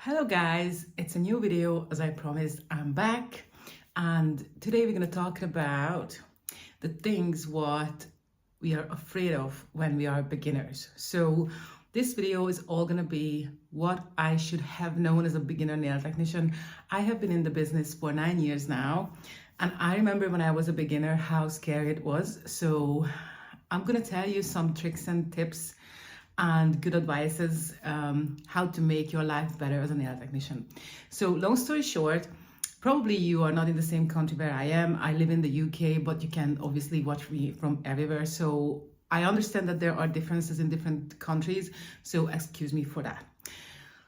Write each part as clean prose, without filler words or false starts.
Hello guys, it's a new video. As I promised, I'm back, and today we're going to talk about the things what we are afraid of when we are beginners. So this video is all going to be what I should have known as a beginner nail technician. I have been in the business for 9 years now, and I remember when I was a beginner how scary it was. So I'm going to tell you some tricks and tips and good advices how to make your life better as a nail technician. So long story short, probably you are not in the same country where I am. I live in the UK, but you can obviously watch me from everywhere. So I understand that there are differences in different countries, so excuse me for that.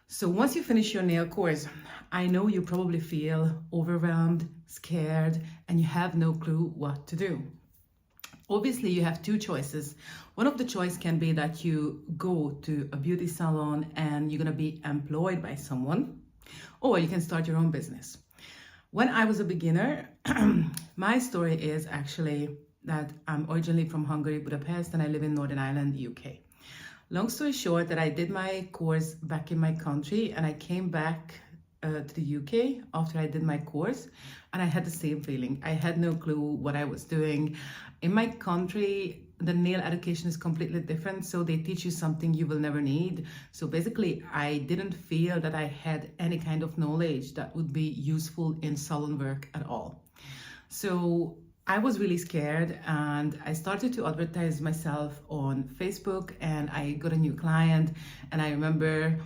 So once you finish your nail course, I know you probably feel overwhelmed, scared, and you have no clue what to do. Obviously, you have two choices. One of the choices can be that you go to a beauty salon and you're going to be employed by someone, or you can start your own business. When I was a beginner, my story is actually that I'm originally from Hungary, Budapest, and I live in Northern Ireland, UK. Long story short, that I did my course back in my country, and I came back to the UK after I did my course, and I had the same feeling. I had no clue what I was doing. In my country, the nail education is completely different, so they teach you something you will never need. So basically, I didn't feel that I had any kind of knowledge that would be useful in salon work at all. So I was really scared, and I started to advertise myself on Facebook, and I got a new client. And I remember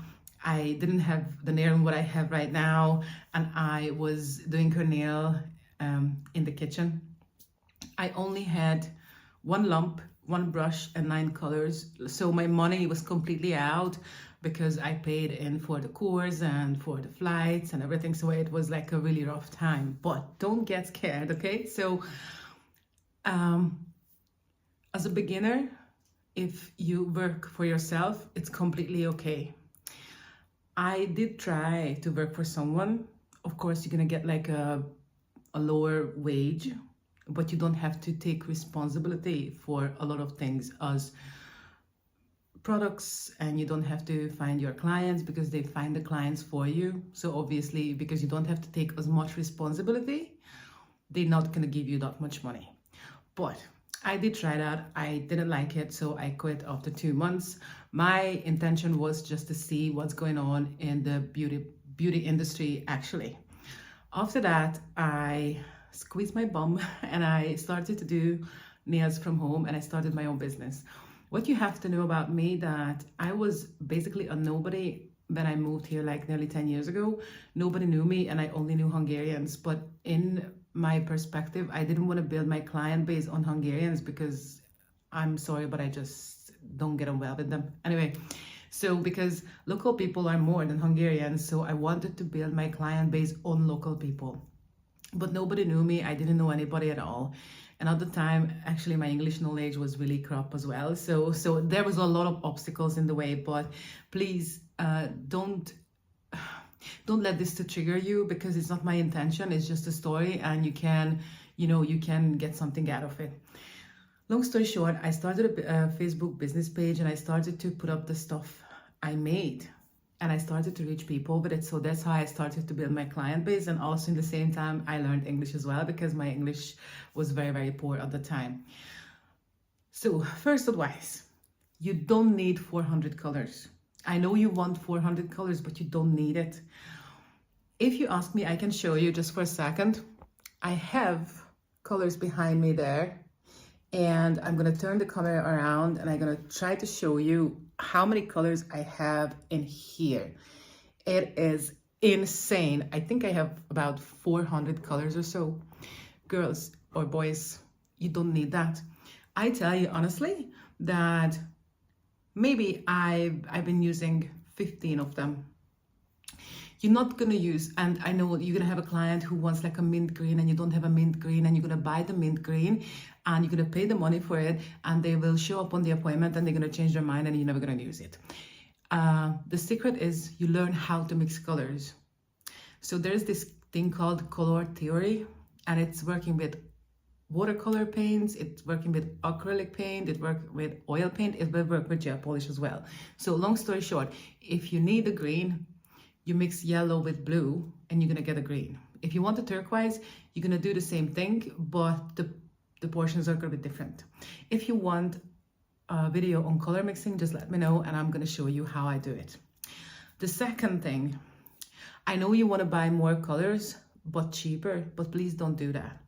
I didn't have the nail what I have right now, and I was doing her nail in the kitchen. I only had one lump, one brush, and 9 colors. So my money was completely out because I paid in for the course and for the flights and everything. So it was like a really rough time, but don't get scared, okay? So as a beginner, if you work for yourself, it's completely okay. I did try to work for someone. Of course, you're gonna get like a lower wage, but you don't have to take responsibility for a lot of things as products, and you don't have to find your clients because they find the clients for you. So obviously, because you don't have to take as much responsibility, they're not gonna give you that much money. But I did try that. I didn't like it, so I quit after 2 months. My intention was just to see what's going on in the beauty industry actually. After that, I squeezed my bum and I started to do nails from home, and I started my own business. What you have to know about me, that I was basically a nobody when I moved here like nearly 10 years ago. Nobody knew me, and I only knew Hungarians. But in my perspective, I didn't want to build my client base on Hungarians because I'm sorry, but I just don't get on well with them. Anyway, so because local people are more than Hungarians, so I wanted to build my client base on local people. But nobody knew me. I didn't know anybody at all. And at the time, actually, my English knowledge was really crap as well. So there was a lot of obstacles in the way. But please don't let this to trigger you, because it's not my intention. It's just a story, and you can get something out of it. Long story short, I started a Facebook business page, and I started to put up the stuff I made, and I started to reach people with it. So that's how I started to build my client base. And also in the same time, I learned English as well, because my English was very, very poor at the time. So first advice, you don't need 400 colors. I know you want 400 colors, but you don't need it. If you ask me, I can show you just for a second. I have colors behind me there, and I'm gonna turn the camera around, and I'm gonna try to show you how many colors I have in here. It is insane. I think I have about 400 colors or so. Girls or boys, you don't need that. I tell you honestly that maybe I've been using 15 of them. You're not gonna use, and I know you're gonna have a client who wants like a mint green, and you don't have a mint green, and you're gonna buy the mint green, and you're gonna pay the money for it, and they will show up on the appointment, and they're gonna change their mind, and you're never gonna use it. The secret is you learn how to mix colors. So there's this thing called color theory, and it's working with watercolor paints, it's working with acrylic paint, it works with oil paint, it will work with gel polish as well. So long story short, if you need a green, you mix yellow with blue and you're gonna get a green. If you want a turquoise, you're gonna do the same thing, but the portions are gonna be different. If you want a video on color mixing, just let me know and I'm gonna show you how I do it. The second thing, I know you wanna buy more colors, but cheaper, but please don't do that.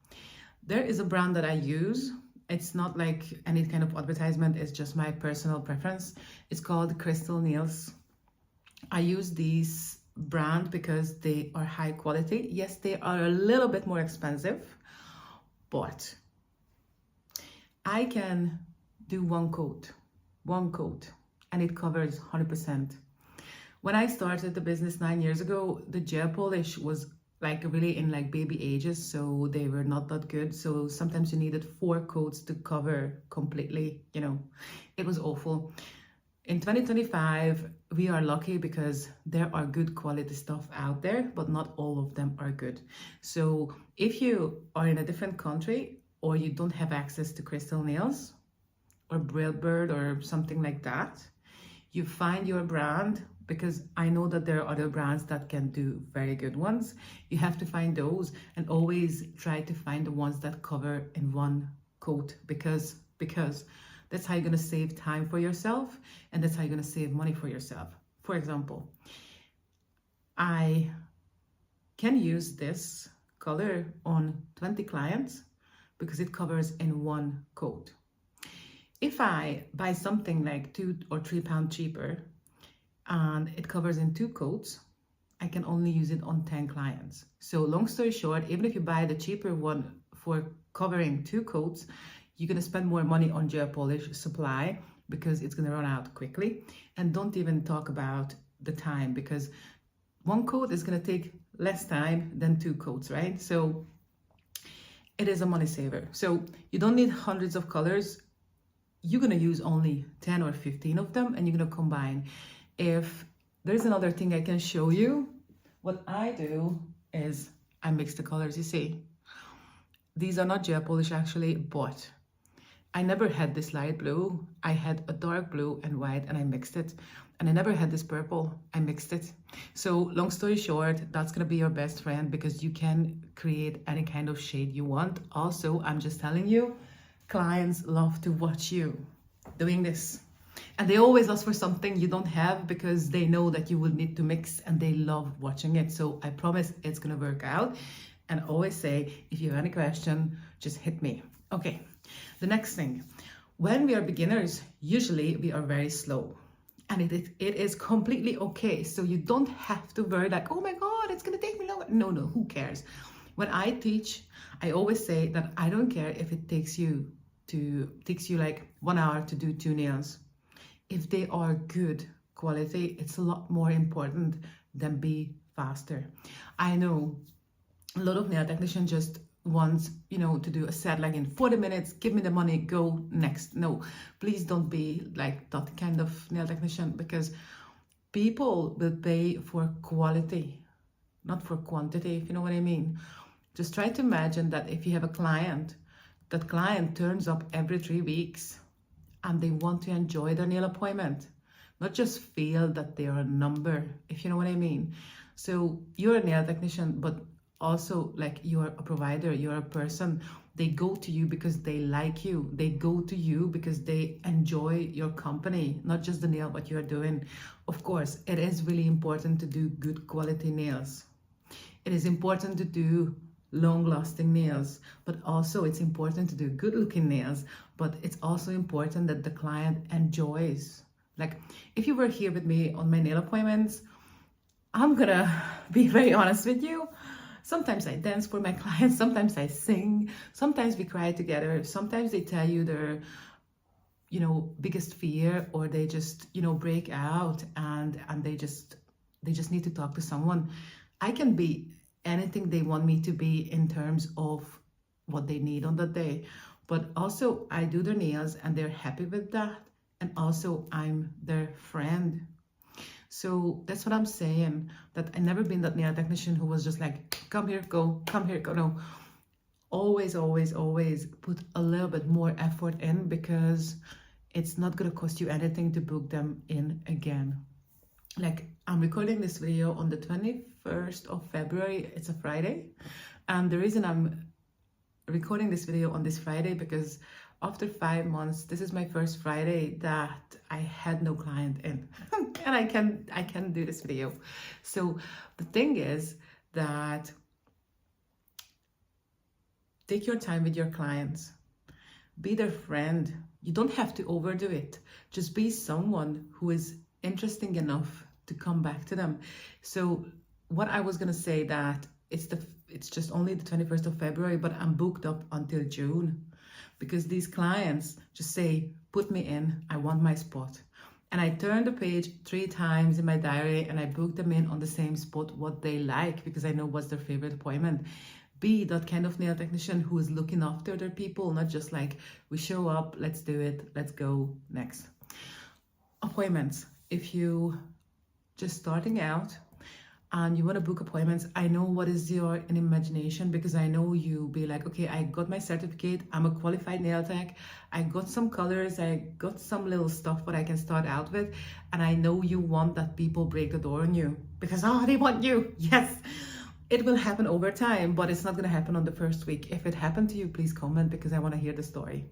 There is a brand that I use. It's not like any kind of advertisement, it's just my personal preference. It's called Crystal Nails. I use these brand because they are high quality. Yes, they are a little bit more expensive, but I can do one coat, and it covers 100%. When I started the business 9 years ago, the gel polish was like really in like baby ages, so they were not that good. So sometimes you needed 4 coats to cover completely, you know, it was awful. In 2025, we are lucky because there are good quality stuff out there, but not all of them are good. So if you are in a different country or you don't have access to Crystal Nails or Braille Bird or something like that, you find your brand, because I know that there are other brands that can do very good ones. You have to find those and always try to find the ones that cover in one coat, because that's how you're gonna save time for yourself and that's how you're gonna save money for yourself. For example, I can use this color on 20 clients because it covers in one coat. If I buy something like £2 or £3 cheaper and it covers in 2 coats, I can only use it on 10 clients. So long story short, even if you buy the cheaper one for covering 2 coats, you're gonna spend more money on gel polish supply because it's gonna run out quickly. And don't even talk about the time, because 1 coat is gonna take less time than 2 coats, right? So it is a money saver. So you don't need hundreds of colors. You're gonna use only 10 or 15 of them and you're gonna combine. If there's another thing I can show you, what I do is I mix the colors. You see, these are not gel polish actually, but I never had this light blue. I had a dark blue and white and I mixed it. And I never had this purple, I mixed it. So long story short, that's gonna be your best friend because you can create any kind of shade you want. Also, I'm just telling you, clients love to watch you doing this. And they always ask for something you don't have because they know that you will need to mix and they love watching it. So I promise it's gonna work out. And always say, if you have any question, just hit me. Okay, the next thing. When we are beginners, usually we are very slow. And it is completely okay. So you don't have to worry like, oh my God, it's gonna take me longer. No, who cares? When I teach, I always say that I don't care if it takes you like 1 hour to do 2 nails. If they are good quality, it's a lot more important than be faster. I know a lot of nail technicians just want, to do a set like in 40 minutes, give me the money, go next. No, please don't be like that kind of nail technician, because people will pay for quality, not for quantity, if you know what I mean. Just try to imagine that if you have a client, that client turns up every 3 weeks and they want to enjoy their nail appointment, not just feel that they are a number, if you know what I mean. So you're a nail technician, but also like you're a provider, you're a person. They go to you because they like you. They go to you because they enjoy your company, not just the nail, what you're doing. Of course, it is really important to do good quality nails. It is important to do long-lasting nails, but also it's important to do good-looking nails, but it's also important that the client enjoys. Like if you were here with me on my nail appointments, I'm gonna be very honest with you. Sometimes I dance for my clients, sometimes I sing, sometimes we cry together, sometimes they tell you their biggest fear, or they just break out and they just need to talk to someone. I can be anything they want me to be in terms of what they need on that day, but also I do their nails and they're happy with that, and also I'm their friend. So that's what I'm saying, that I never been that nail technician who was just like, come here, go, no. Always put a little bit more effort in, because it's not going to cost you anything to book them in again. like I'm recording this video on the 21st of February. It's a Friday. And the reason I'm recording this video on this Friday, because after 5 months, this is my first Friday that I had no client in. And I can do this video. So the thing is that take your time with your clients. Be their friend. You don't have to overdo it. Just be someone who is interesting enough to come back to them. So what I was gonna say that it's just only the 21st of February, but I'm booked up until June, because these clients just say, put me in, I want my spot. And I turn the page 3 times in my diary and I book them in on the same spot, what they like, because I know what's their favorite appointment. Be that kind of nail technician who is looking after their people, not just like, we show up, let's do it, let's go, next. Appointments. If you just starting out and you want to book appointments, I know what is your imagination, because I know you be like, okay, I got my certificate, I'm a qualified nail tech, I got some colors, I got some little stuff what I can start out with, and I know you want that people break the door on you because they want you. Yes, it will happen over time, but it's not going to happen on the first week. If it happened to you, please comment, because I want to hear the story.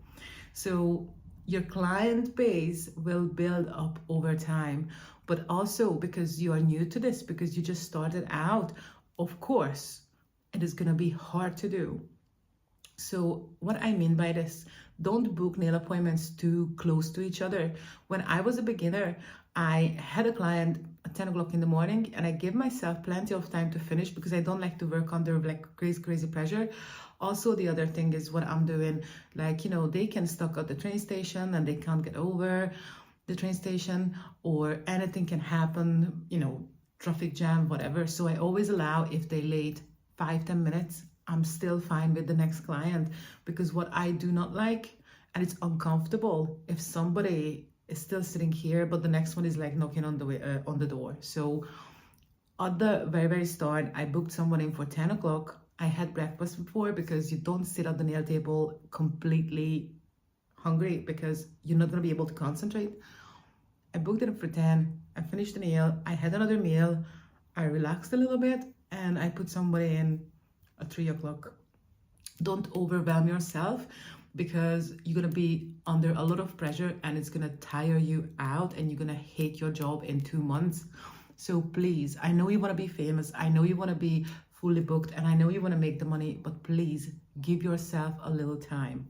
So your client base will build up over time, but also because you are new to this, because you just started out, of course, it is going to be hard to do. So what I mean by this, don't book nail appointments too close to each other. When I was a beginner, I had a client at 10 o'clock in the morning, and I give myself plenty of time to finish, because I don't like to work under like crazy pressure. Also, the other thing is what I'm doing, like, you know, they can stuck at the train station and they can't get over the train station, or anything can happen, you know, traffic jam, whatever. So I always allow, if they late 5-10 minutes, I'm still fine with the next client, because what I do not like, and it's uncomfortable, if somebody is still sitting here but the next one is like knocking on the way on the door. So at the very start, I booked someone in for 10 o'clock. I had breakfast before, because you don't sit at the nail table completely hungry, because you're not going to be able to concentrate. I booked it for 10. I finished the nail. I had another meal. I relaxed a little bit, and I put somebody in at 3 o'clock. Don't overwhelm yourself, because you're going to be under a lot of pressure and it's going to tire you out, and you're going to hate your job in 2 months. So please, I know you want to be famous. I know you want to be fully booked, and I know you want to make the money, but please give yourself a little time.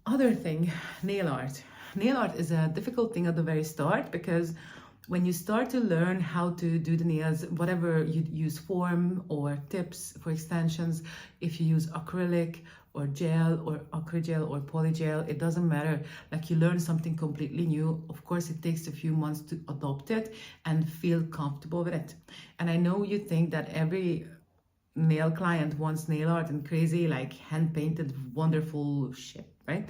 Other thing, nail art. Nail art is a difficult thing at the very start, because when you start to learn how to do the nails, whatever you use, foam or tips for extensions, if you use acrylic or gel or acrygel or polygel, it doesn't matter. Like, you learn something completely new. Of course, it takes a few months to adopt it and feel comfortable with it. And I know you think that every nail client wants nail art and crazy, like hand-painted, wonderful shit, right?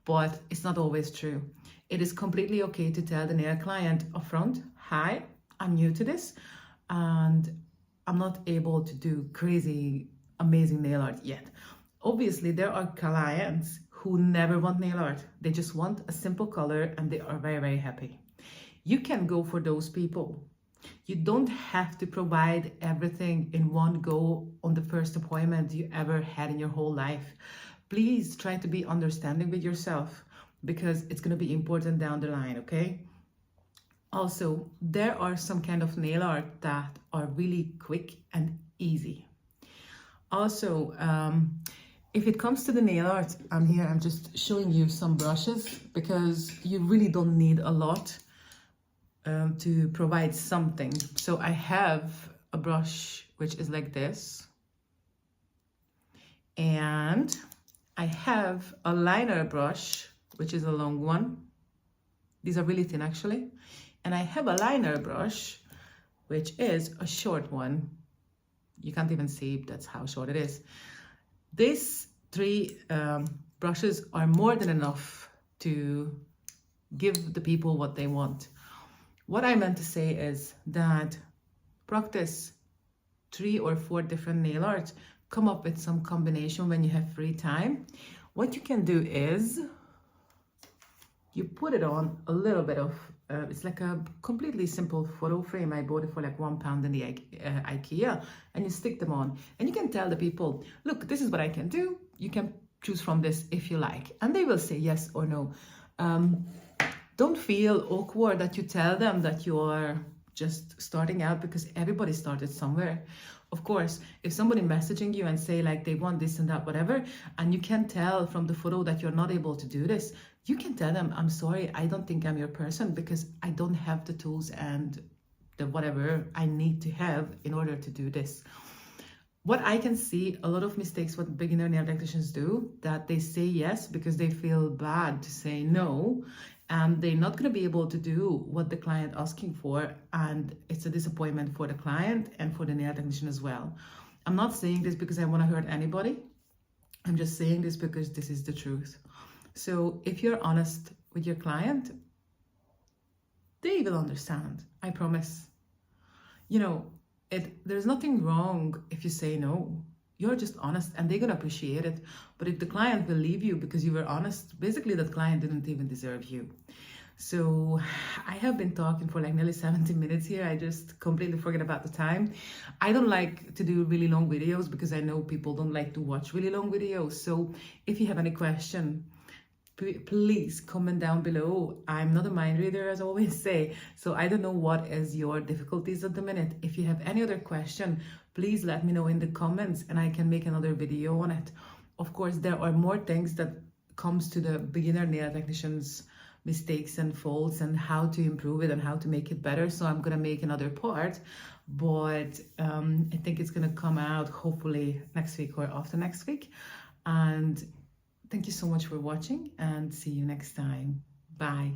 But it's not always true. It is completely okay to tell the nail client upfront, hi, I'm new to this, and I'm not able to do crazy, amazing nail art yet. Obviously, there are clients who never want nail art. They just want a simple color, and they are very happy. You can go for those people. You don't have to provide everything in one go on the first appointment you ever had in your whole life. Please try to be understanding with yourself, because it's going to be important down the line, okay? Also, there are some kind of nail art that are really quick and easy. Also, if it comes to the nail art, I'm just showing you some brushes, because you really don't need a lot to provide something. So I have a brush which is like this, and I have a liner brush which is a long one. These are really thin actually. And I have a liner brush which is a short one. You can't even see, that's how short it is. These 3 brushes are more than enough to give the people what they want. What I meant to say is that practice 3 or 4 different nail art. Come up with some combination when you have free time. What you can do is you put it on a little bit of it's like a completely simple photo frame. I bought it for like £1 in the IKEA, and you stick them on, and you can tell the people, look, this is what I can do. You can choose from this if you like, and they will say yes or no. Don't feel awkward that you tell them that you are just starting out, because everybody started somewhere. Of course, if somebody messaging you and say like they want this and that, whatever, and you can tell from the photo that you're not able to do this, you can tell them, I'm sorry, I don't think I'm your person, because I don't have the tools and the whatever I need to have in order to do this. What I can see, a lot of mistakes what beginner nail technicians do, that they say yes because they feel bad to say no, and they're not going to be able to do what the client asking for, and it's a disappointment for the client and for the nail technician as well. I'm not saying this because I want to hurt anybody. I'm just saying this because this is the truth. So if you're honest with your client, they will understand, I promise. You know, there's nothing wrong if you say no. You're just honest, and they're gonna appreciate it. But if the client will leave you because you were honest, basically that client didn't even deserve you. So I have been talking for like nearly 70 minutes here. I just completely forget about the time. I don't like to do really long videos because I know people don't like to watch really long videos. So if you have any question, please comment down below. I'm not a mind reader, as I always say, so I don't know what is your difficulties at the minute. If you have any other question, please let me know in the comments and I can make another video on it. Of course, there are more things that comes to the beginner nail technicians mistakes and faults and how to improve it and how to make it better, so I'm gonna make another part, but I think it's gonna come out hopefully next week or after next week. And thank you so much for watching, and see you next time. Bye.